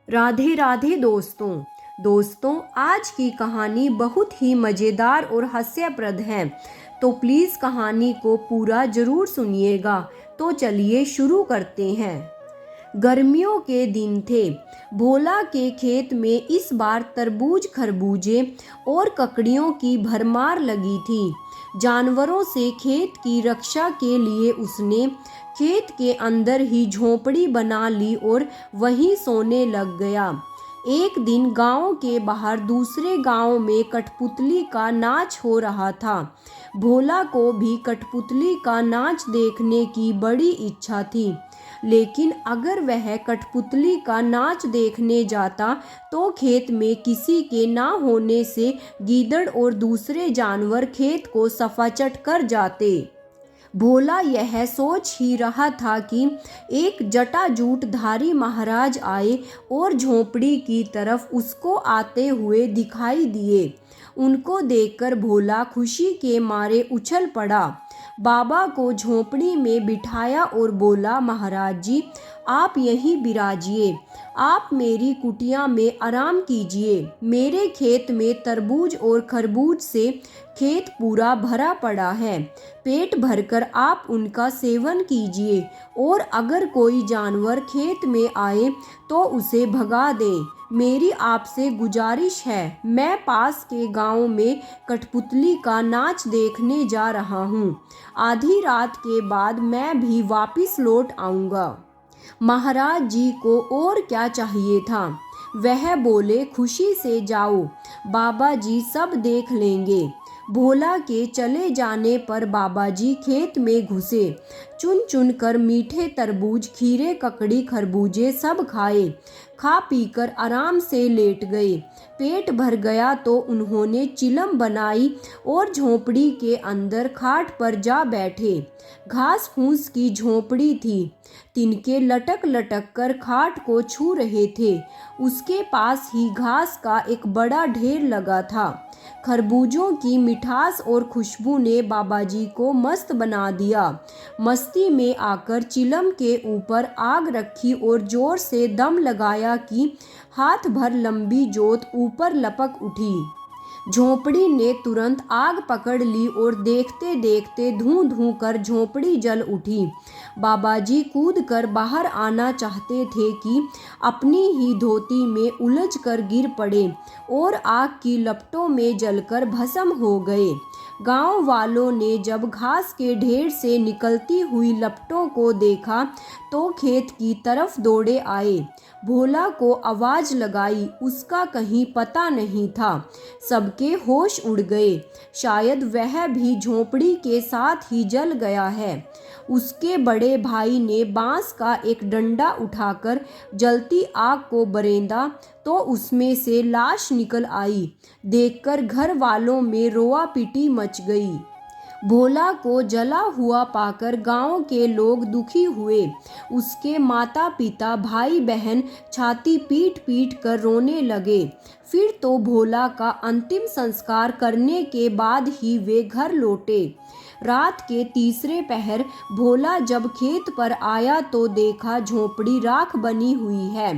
राधे राधे दोस्तों आज की कहानी बहुत ही मज़ेदार और हास्यप्रद है। तो प्लीज़ कहानी को पूरा ज़रूर सुनिएगा। तो चलिए शुरू करते हैं। गर्मियों के दिन थे। भोला के खेत में इस बार तरबूज, खरबूजे और ककड़ियों की भरमार लगी थी। जानवरों से खेत की रक्षा के लिए उसने खेत के अंदर ही झोंपड़ी बना ली और वहीं सोने लग गया। एक दिन गांव के बाहर दूसरे गांव में कठपुतली का नाच हो रहा था। भोला को भी कठपुतली का नाच देखने की बड़ी इच्छा थी, लेकिन अगर वह कठपुतली का नाच देखने जाता तो खेत में किसी के ना होने से गीदड़ और दूसरे जानवर खेत को सफाचट कर जाते। भोला यह सोच ही रहा था कि एक जटाजूटधारी महाराज आए और झोंपड़ी की तरफ उसको आते हुए दिखाई दिए। उनको देखकर भोला खुशी के मारे उछल पड़ा, बाबा को झोंपड़ी में बिठाया और बोला, महाराज जी आप यहीं बिराजिए, आप मेरी कुटिया में आराम कीजिए। मेरे खेत में तरबूज और खरबूज से खेत पूरा भरा पड़ा है, पेट भरकर आप उनका सेवन कीजिए और अगर कोई जानवर खेत में आए तो उसे भगा दें। मेरी आपसे गुजारिश है, मैं पास के गांव में कठपुतली का नाच देखने जा रहा हूँ। आधी रात के बाद मैं भी वापस लौट आऊँगा। महाराज जी को और क्या चाहिए था। वह बोले, खुशी से जाओ, बाबा जी सब देख लेंगे। भोला के चले जाने पर बाबा जी खेत में घुसे। चुन चुन कर मीठे तरबूज, खीरे, ककड़ी, खरबूजे सब खाए। खा पीकर आराम से लेट गए। पेट भर गया तो उन्होंने चिलम बनाई और झोंपड़ी के अंदर खाट पर जा बैठे। घास फूस की झोंपड़ी थी। तिनके लटक लटक कर खाट को छू रहे थे। उसके पास ही घास का एक बड़ा ढेर लगा था। खरबूजों की मिठास और खुशबू ने बाबाजी को मस्त बना दिया। मस्ती में आकर चिलम के ऊपर आग रखी और जोर से दम लगाया कि हाथ भर लंबी जोत ऊपर लपक उठी। झोंपड़ी ने तुरंत आग पकड़ ली और देखते देखते धूं धूं कर झोंपड़ी जल उठी। बाबाजी कूद कर बाहर आना चाहते थे कि अपनी ही धोती में उलझ कर गिर पड़े और आग की लपटों में जलकर भस्म हो गए। गांव वालों ने जब घास के ढेर से निकलती हुई लपटों को देखा तो खेत की तरफ दौड़े आए। भोला को आवाज लगाई, उसका कहीं पता नहीं था। सबके होश उड़ गए। शायद वह भी झोंपड़ी के साथ ही जल गया है। उसके बड़े भाई ने बांस का एक डंडा उठाकर जलती आग को बरेंदा तो उसमें से लाश निकल आई। देखकर घर वालों में रोआ पीटी मच गई। भोला को जला हुआ पाकर गांव के लोग दुखी हुए। उसके माता पिता, भाई बहन छाती पीट पीट कर रोने लगे। फिर तो भोला का अंतिम संस्कार करने के बाद ही वे घर लौटे। रात के तीसरे पहर भोला जब खेत पर आया तो देखा झोंपड़ी राख बनी हुई है।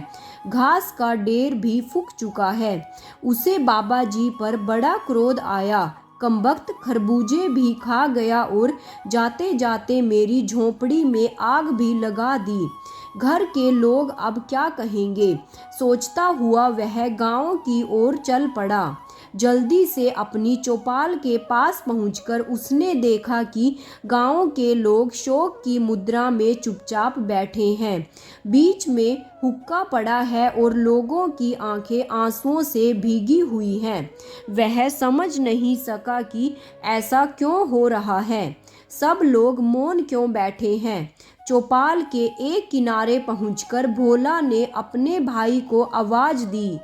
घास का ढेर भी फूक चुका है। उसे बाबा जी पर बड़ा क्रोध आया। कमबख्त खरबूजे भी खा गया और जाते जाते मेरी झोंपड़ी में आग भी लगा दी। घर के लोग अब क्या कहेंगे, सोचता हुआ वह गांव की ओर चल पड़ा। जल्दी से अपनी चौपाल के पास पहुंचकर उसने देखा कि गांव के लोग शोक की मुद्रा में चुपचाप बैठे हैं। बीच में हुक्का पड़ा है और लोगों की आंखें आंसुओं से भीगी हुई हैं। वह समझ नहीं सका कि ऐसा क्यों हो रहा है। सब लोग मौन क्यों बैठे हैं। चौपाल के एक किनारे पहुंचकर भोला ने अपने भाई को आवाज दी।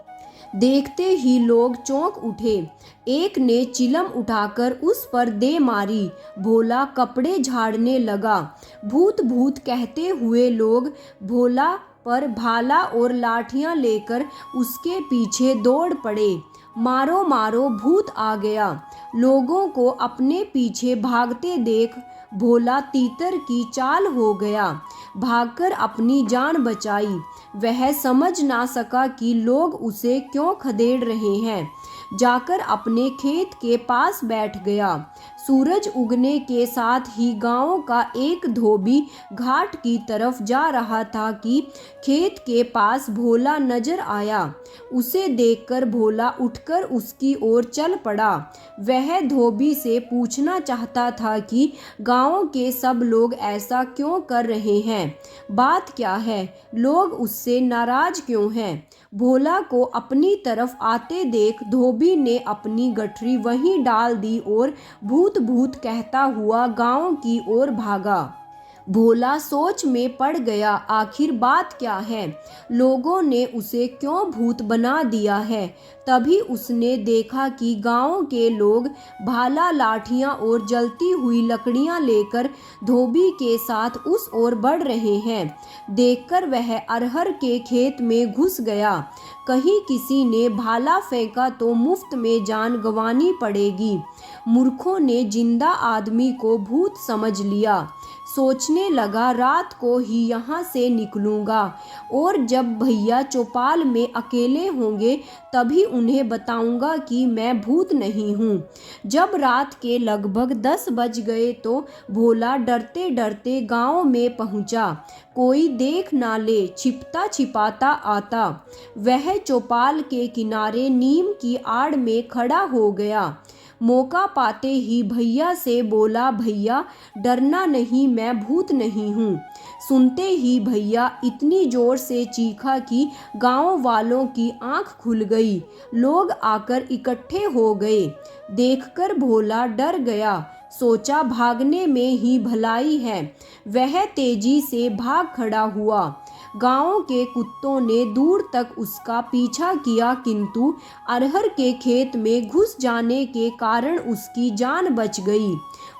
देखते ही लोग चौंक उठे। एक ने चिलम उठाकर उस पर दे मारी। भोला कपड़े झाड़ने लगा। भूत भूत कहते हुए लोग भोला पर भाला और लाठियां लेकर उसके पीछे दौड़ पड़े। मारो मारो, भूत आ गया। लोगों को अपने पीछे भागते देख भोला तीतर की चाल हो गया, भागकर अपनी जान बचाई। वह समझ ना सका कि लोग उसे क्यों खदेड़ रहे हैं। जाकर अपने खेत के पास बैठ गया। सूरज उगने के साथ ही गांव का एक धोबी घाट की तरफ जा रहा था कि खेत के पास भोला नजर आया। उसे देखकर भोला उठकर उसकी ओर चल पड़ा। वह धोबी से पूछना चाहता था कि गांव के सब लोग ऐसा क्यों कर रहे हैं, बात क्या है, लोग उससे नाराज क्यों हैं। भोला को अपनी तरफ आते देख धोबी ने अपनी गठरी वहीं डाल दी और भूत भूत कहता हुआ गांव की ओर भागा। भोला सोच में पड़ गया, आखिर बात क्या है, लोगों ने उसे क्यों भूत बना दिया है। तभी उसने देखा कि गांव के लोग भाला, लाठियां और जलती हुई लकड़ियां लेकर धोबी के साथ उस ओर बढ़ रहे हैं। देखकर वह अरहर के खेत में घुस गया। कहीं किसी ने भाला फेंका तो मुफ्त में जान गंवानी पड़ेगी। मूर्खों ने जिंदा आदमी को भूत समझ लिया। सोचने लगा, रात को ही यहाँ से निकलूंगा और जब भैया चौपाल में अकेले होंगे तभी उन्हें बताऊंगा कि मैं भूत नहीं हूँ। जब रात के लगभग 10 बज गए तो भोला डरते डरते गांव में पहुंचा। कोई देख ना ले, छिपता छिपाता आता। वह चौपाल के किनारे नीम की आड़ में खड़ा हो गया। मौका पाते ही भैया से बोला, भैया डरना नहीं, मैं भूत नहीं हूँ। सुनते ही भैया इतनी जोर से चीखा कि गांव वालों की आंख खुल गई। लोग आकर इकट्ठे हो गए। देखकर भोला डर गया। सोचा भागने में ही भलाई है। वह तेजी से भाग खड़ा हुआ। गांव के कुत्तों ने दूर तक उसका पीछा किया, किंतु अरहर के खेत में घुस जाने के कारण उसकी जान बच गई।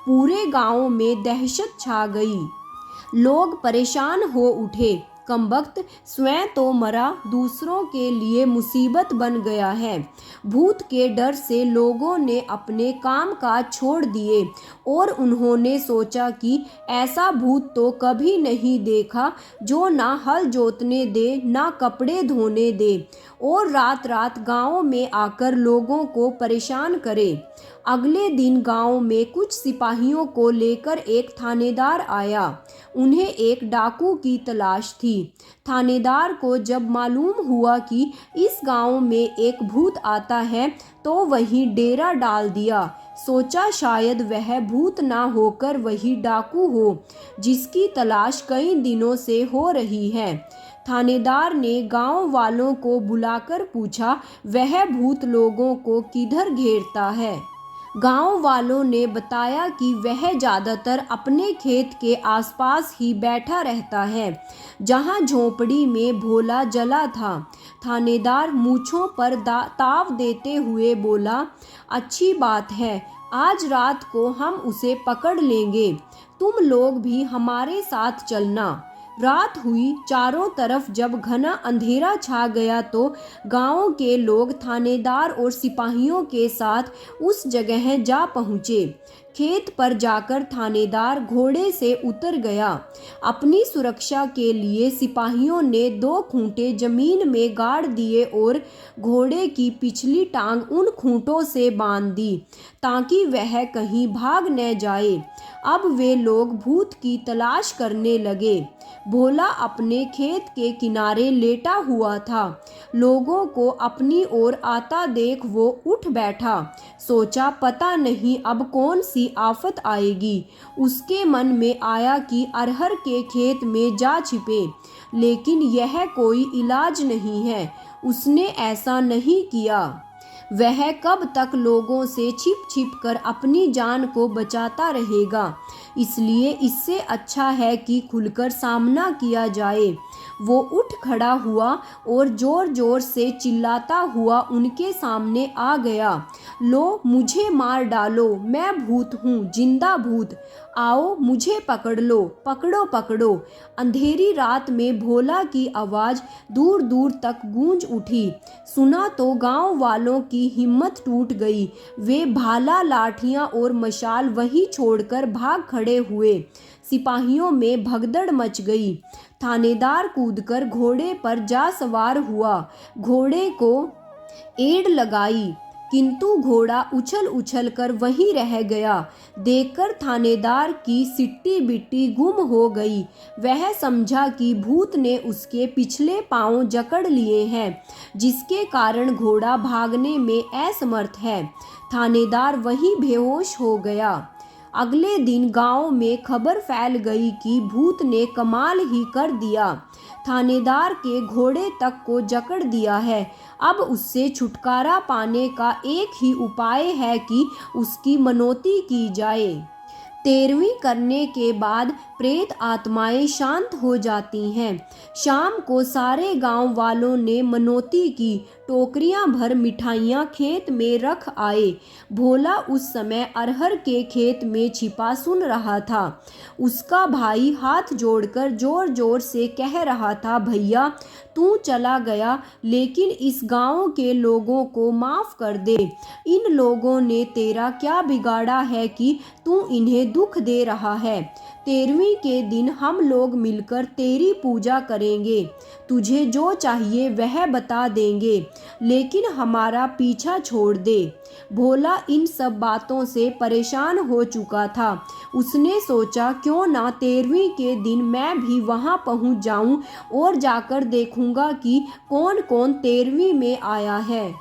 पूरे गांव में दहशत छा गई। लोग परेशान हो उठे। कमबख्त स्वयं तो मरा, दूसरों के लिए मुसीबत बन गया है। भूत के डर से लोगों ने अपने काम काज छोड़ दिए और उन्होंने सोचा कि ऐसा भूत तो कभी नहीं देखा जो ना हल जोतने दे, ना कपड़े धोने दे और रात रात गांव में आकर लोगों को परेशान करे। अगले दिन गांव में कुछ सिपाहियों को लेकर एक थानेदार आया। उन्हें एक डाकू की तलाश थी। थानेदार को जब मालूम हुआ कि इस गांव में एक भूत आता है तो वहीं डेरा डाल दिया। सोचा शायद वह भूत ना होकर वही डाकू हो जिसकी तलाश कई दिनों से हो रही है। थानेदार ने गांव वालों को बुलाकर पूछा, वह भूत लोगों को किधर घेरता है। गांव वालों ने बताया कि वह ज़्यादातर अपने खेत के आसपास ही बैठा रहता है, जहां झोंपड़ी में भोला जला था। थानेदार मूंछों पर ताव देते हुए बोला, अच्छी बात है, आज रात को हम उसे पकड़ लेंगे। तुम लोग भी हमारे साथ चलना। रात हुई। चारों तरफ जब घना अंधेरा छा गया तो गांव के लोग थानेदार और सिपाहियों के साथ उस जगह जा पहुंचे। खेत पर जाकर थानेदार घोड़े से उतर गया। अपनी सुरक्षा के लिए सिपाहियों ने 2 खूंटे जमीन में गाड़ दिए और घोड़े की पिछली टांग उन खूंटों से बांध दी ताकि वह कहीं भाग न जाए। अब वे लोग भूत की तलाश करने लगे। भोला अपने खेत के किनारे लेटा हुआ था। लोगों को अपनी ओर आता देख वो उठ बैठा। सोचा पता नहीं अब कौन सी आफत आएगी। उसके मन में आया कि अरहर के खेत में जा छिपे, लेकिन यह कोई इलाज नहीं है। उसने ऐसा नहीं किया। वह कब तक लोगों से छिप छिप कर अपनी जान को बचाता रहेगा। इसलिए इससे अच्छा है कि खुलकर सामना किया जाए। वो उठ खड़ा हुआ और जोर जोर से चिल्लाता हुआ उनके सामने आ गया। लो मुझे मार डालो, मैं भूत हूँ, जिंदा भूत। आओ मुझे पकड़ लो, पकड़ो पकड़ो। अंधेरी रात में भोला की आवाज़ दूर दूर तक गूंज उठी। सुना तो गांव वालों की हिम्मत टूट गई। वे भाला, लाठियां और मशाल वहीं छोड़कर भाग खड़े खड़े हुए। सिपाहियों में भगदड़ मच गई। थानेदार कूदकर घोड़े पर जा सवार हुआ। घोड़े को एड़ लगाई, किंतु घोड़ा उछल उछल कर वहीं रह गया। देखकर थानेदार की सिट्टी बिट्टी गुम हो गई। वह समझा कि भूत ने उसके पिछले पांव जकड़ लिए हैं, जिसके कारण घोड़ा भागने में असमर्थ है। थानेदार वहीं बेहोश हो गया। अगले दिन गांव में खबर फैल गई कि भूत ने कमाल ही कर दिया, थानेदार के घोड़े तक को जकड़ दिया है। अब उससे छुटकारा पाने का एक ही उपाय है कि उसकी मनौती की जाए। 13वीं करने के बाद प्रेत आत्माएं शांत हो जाती हैं। शाम को सारे गांव वालों ने मनौती की। टोकरियां भर मिठाइयां खेत में रख आए। भोला उस समय अरहर के खेत में छिपा सुन रहा था। उसका भाई हाथ जोड़कर जोर जोर से कह रहा था, भैया तू चला गया, लेकिन इस गांव के लोगों को माफ कर दे। इन लोगों ने तेरा क्या बिगाड़ा है कि तू इन्हें दुख दे रहा है। 13वीं के दिन हम लोग मिलकर तेरी पूजा करेंगे। तुझे जो चाहिए वह बता देंगे, लेकिन हमारा पीछा छोड़ दे। भोला इन सब बातों से परेशान हो चुका था। उसने सोचा क्यों ना 13वीं के दिन मैं भी वहां पहुंच जाऊं और जाकर देखूंगा कि कौन कौन 13वीं में आया है।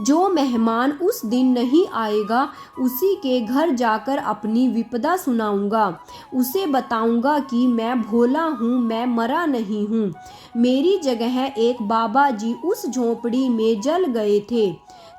जो मेहमान उस दिन नहीं आएगा, उसी के घर जाकर अपनी विपदा सुनाऊंगा। उसे बताऊंगा कि मैं भोला हूँ, मैं मरा नहीं हूँ। मेरी जगह एक बाबा जी उस झोंपड़ी में जल गए थे।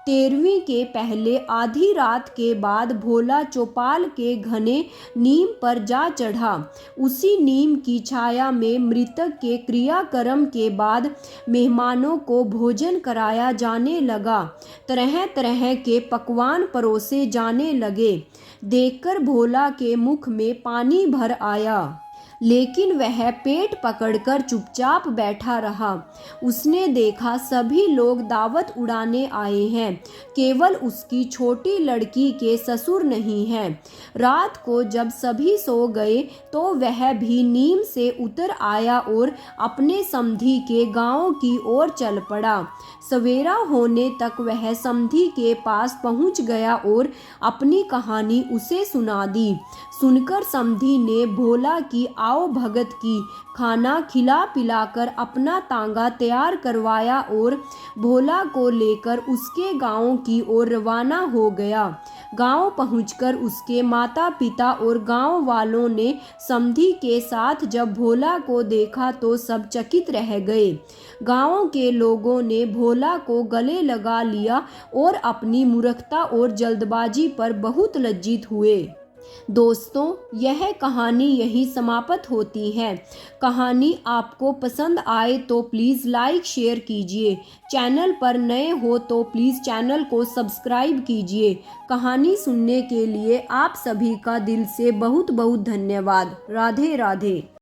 13वीं के पहले आधी रात के बाद भोला चौपाल के घने नीम पर जा चढ़ा। उसी नीम की छाया में मृतक के क्रियाक्रम के बाद मेहमानों को भोजन कराया जाने लगा। तरह तरह के पकवान परोसे जाने लगे। देखकर भोला के मुख में पानी भर आया, लेकिन वह पेट पकड़कर चुपचाप बैठा रहा। उसने देखा सभी लोग दावत उड़ाने आए हैं, केवल उसकी छोटी लड़की के ससुर नहीं हैं। रात को जब सभी सो गए तो वह भी नीम से उतर आया और अपने समधी के गांव की ओर चल पड़ा। सवेरा होने तक वह समधी के पास पहुंच गया और अपनी कहानी उसे सुना दी। सुनकर समधी ने भोला की आओ भगत की। खाना खिला पिलाकर अपना तांगा तैयार करवाया और भोला को लेकर उसके गांव की ओर रवाना हो गया। गांव पहुंचकर उसके माता पिता और गांव वालों ने समधी के साथ जब भोला को देखा तो सब चकित रह गए। गांव के लोगों ने भोला को गले लगा लिया और अपनी मूर्खता और जल्दबाजी पर बहुत लज्जित हुए। दोस्तों, यह कहानी यहीं समाप्त होती है। कहानी आपको पसंद आए तो प्लीज़ लाइक शेयर कीजिए। चैनल पर नए हो तो प्लीज़ चैनल को सब्सक्राइब कीजिए। कहानी सुनने के लिए आप सभी का दिल से बहुत बहुत धन्यवाद। राधे राधे।